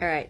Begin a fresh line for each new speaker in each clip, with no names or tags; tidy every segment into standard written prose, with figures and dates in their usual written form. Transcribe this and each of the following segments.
All right,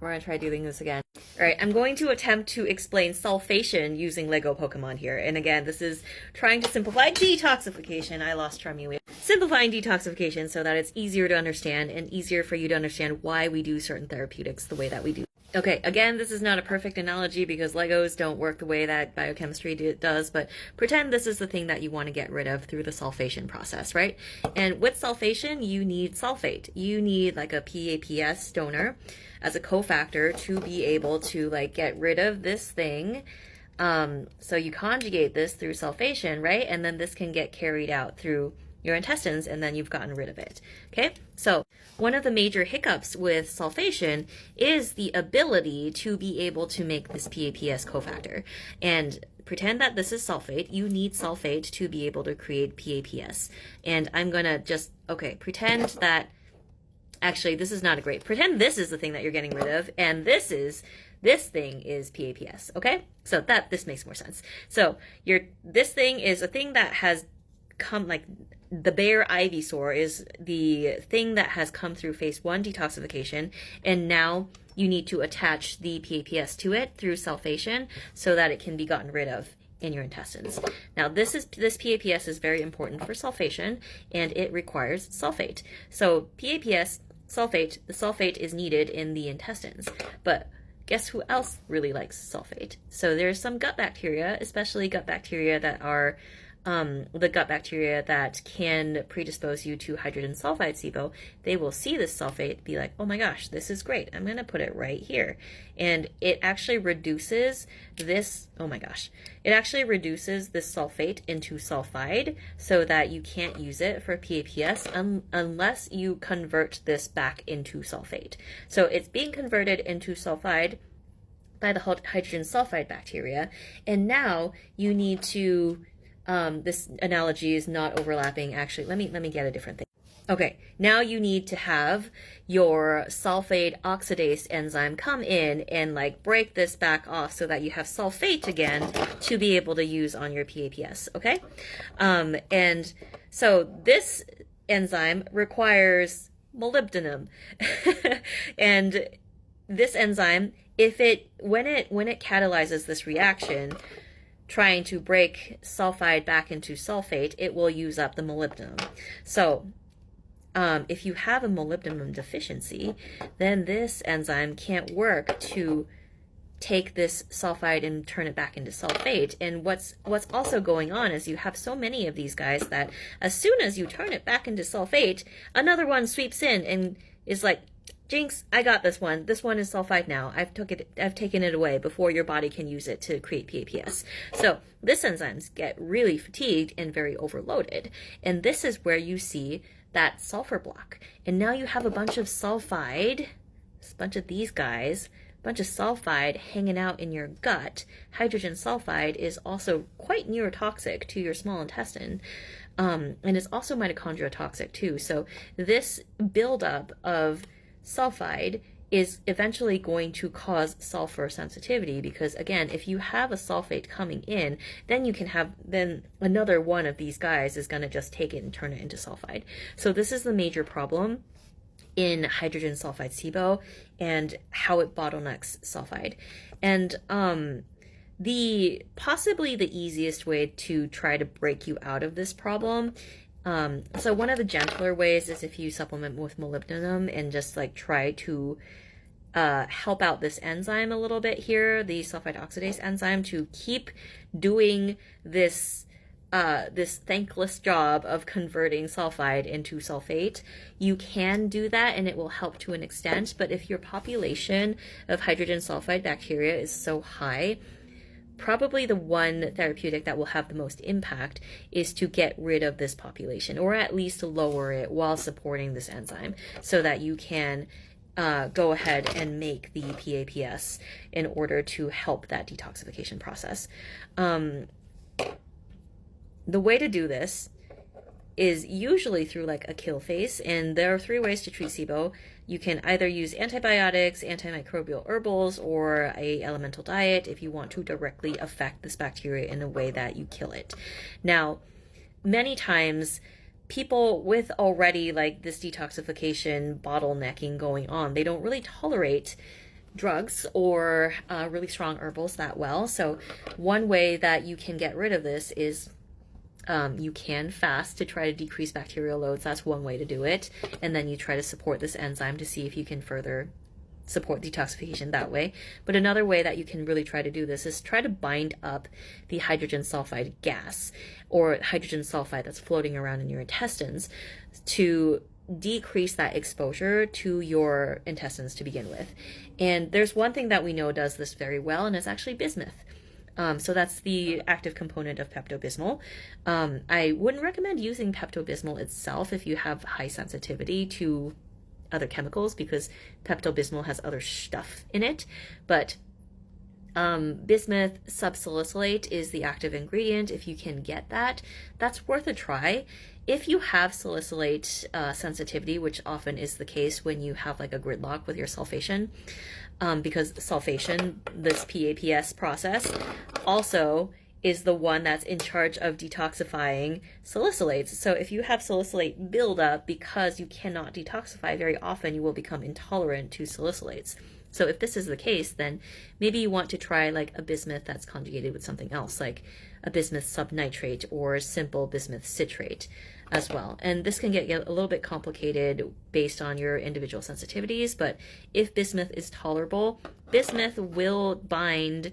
we're gonna try doing this again. All right, I'm going to attempt to explain sulfation using Lego Pokemon here. And again, this is trying to simplify detoxification. I lost Charmy. Simplifying detoxification so that it's easier to understand and easier for you to understand why we do certain therapeutics the way that we do. Okay, again, this is not a perfect analogy because Legos don't work the way that biochemistry does, but pretend this is the thing that you want to get rid of through the sulfation process, right? And with sulfation, you need sulfate. You need like a PAPS donor as a cofactor to be able to like get rid of this thing. So you conjugate this through sulfation, right? And then this can get carried out through your intestines, and then you've gotten rid of it. Okay, so one of the major hiccups with sulfation is the ability to be able to make this PAPS cofactor. And pretend that this is sulfate. You need sulfate to be able to create PAPS. And I'm gonna just, okay, pretend that, actually, this is not a great, pretend this is the thing that you're getting rid of, and this thing is PAPS, okay? So this makes more sense. So this thing is a thing that has come, like, the Bayer Ivysaur is the thing that has come through phase 1 detoxification, and now you need to attach the PAPS to it through sulfation so that it can be gotten rid of in your intestines. Now this PAPS is very important for sulfation, and it requires sulfate. So PAPS, sulfate, the sulfate is needed in the intestines, but guess who else really likes sulfate? So there's some gut bacteria, especially gut bacteria that are the gut bacteria that can predispose you to hydrogen sulfide SIBO. They will see this sulfate, be like, oh my gosh, this is great. I'm going to put it right here. And it actually reduces this, oh my gosh, it actually reduces this sulfate into sulfide so that you can't use it for PAPS unless you convert this back into sulfate. So it's being converted into sulfide by the hydrogen sulfide bacteria. And now you need to this analogy is not overlapping. Actually, let me get a different thing. Okay, now you need to have your sulfate oxidase enzyme come in and like break this back off so that you have sulfate again to be able to use on your PAPS, okay? And so this enzyme requires molybdenum. And this enzyme, when it catalyzes this reaction, trying to break sulfide back into sulfate, it will use up the molybdenum. So if you have a molybdenum deficiency, then this enzyme can't work to take this sulfide and turn it back into sulfate. And what's also going on is you have so many of these guys that as soon as you turn it back into sulfate, another one sweeps in and is like, Jinx, I got this one. This one is sulfide now. I've taken it away before your body can use it to create PAPS. So this enzymes get really fatigued and very overloaded. And this is where you see that sulfur block. And now you have a bunch of sulfide, a bunch of these guys, a bunch of sulfide hanging out in your gut. Hydrogen sulfide is also quite neurotoxic to your small intestine. And it's also mitochondrial toxic too. So this buildup of sulfide is eventually going to cause sulfur sensitivity because, again, if you have a sulfate coming in, then another one of these guys is going to just take it and turn it into sulfide. So this is the major problem in hydrogen sulfide SIBO and how it bottlenecks sulfide. And possibly the easiest way to try to break you out of this problem, so one of the gentler ways is if you supplement with molybdenum and just like try to help out this enzyme a little bit here, the sulfide oxidase enzyme, to keep doing this thankless job of converting sulfide into sulfate. You can do that and it will help to an extent, but if your population of hydrogen sulfide bacteria is so high, probably the one therapeutic that will have the most impact is to get rid of this population, or at least lower it while supporting this enzyme so that you can go ahead and make the PAPS in order to help that detoxification process. The way to do this is usually through like a kill phase, and there are 3 ways to treat SIBO. You can either use antibiotics, antimicrobial herbals, or a elemental diet if you want to directly affect this bacteria in a way that you kill it. Now, many times people with already like this detoxification bottlenecking going on, they don't really tolerate drugs or really strong herbals that well. So one way that you can get rid of this is you can fast to try to decrease bacterial loads. That's one way to do it. And then you try to support this enzyme to see if you can further support detoxification that way. But another way that you can really try to do this is try to bind up the hydrogen sulfide gas or hydrogen sulfide that's floating around in your intestines to decrease that exposure to your intestines to begin with. And there's one thing that we know does this very well, and it's actually bismuth. So that's the active component of Pepto-Bismol. I wouldn't recommend using Pepto-Bismol itself if you have high sensitivity to other chemicals, because Pepto-Bismol has other stuff in it. But bismuth subsalicylate is the active ingredient. If you can get that, that's worth a try. If you have salicylate sensitivity, which often is the case when you have like a gridlock with your sulfation, because sulfation, this PAPS process, also is the one that's in charge of detoxifying salicylates. So if you have salicylate buildup because you cannot detoxify, very often you will become intolerant to salicylates. So if this is the case, then maybe you want to try like a bismuth that's conjugated with something else, like a bismuth subnitrate or simple bismuth citrate as well. And this can get a little bit complicated based on your individual sensitivities, but if bismuth is tolerable, bismuth will bind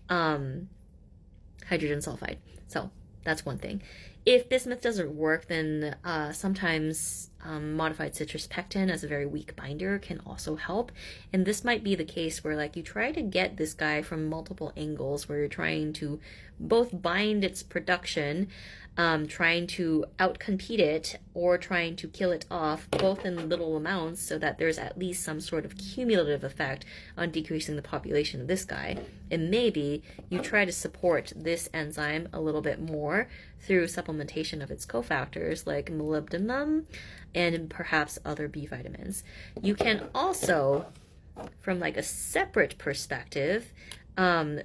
hydrogen sulfide. So that's one thing. If bismuth doesn't work, then sometimes modified citrus pectin as a very weak binder can also help. And this might be the case where like you try to get this guy from multiple angles, where you're trying to both bind its production, trying to outcompete it, or trying to kill it off, both in little amounts, so that there's at least some sort of cumulative effect on decreasing the population of this guy. And maybe you try to support this enzyme a little bit more through supplementation of its cofactors like molybdenum and perhaps other B vitamins. You can also, from like a separate perspective,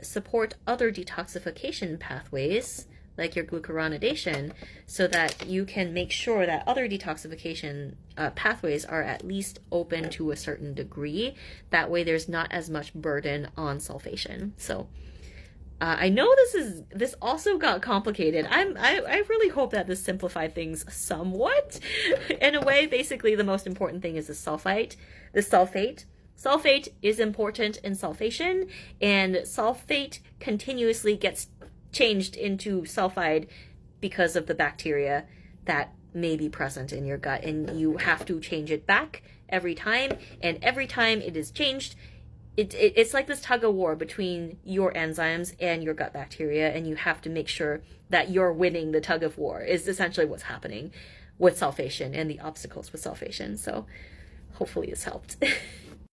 support other detoxification pathways like your glucuronidation, so that you can make sure that other detoxification pathways are at least open to a certain degree. That way there's not as much burden on sulfation. So I know this also got complicated. I really hope that this simplified things somewhat. In a way, basically the most important thing is the sulfate. Sulfate is important in sulfation, and sulfate continuously gets changed into sulfide because of the bacteria that may be present in your gut, and you have to change it back every time, and every time it is changed, it's like this tug-of-war between your enzymes and your gut bacteria, and you have to make sure that you're winning the tug-of-war is essentially what's happening with sulfation and the obstacles with sulfation. So hopefully this helped.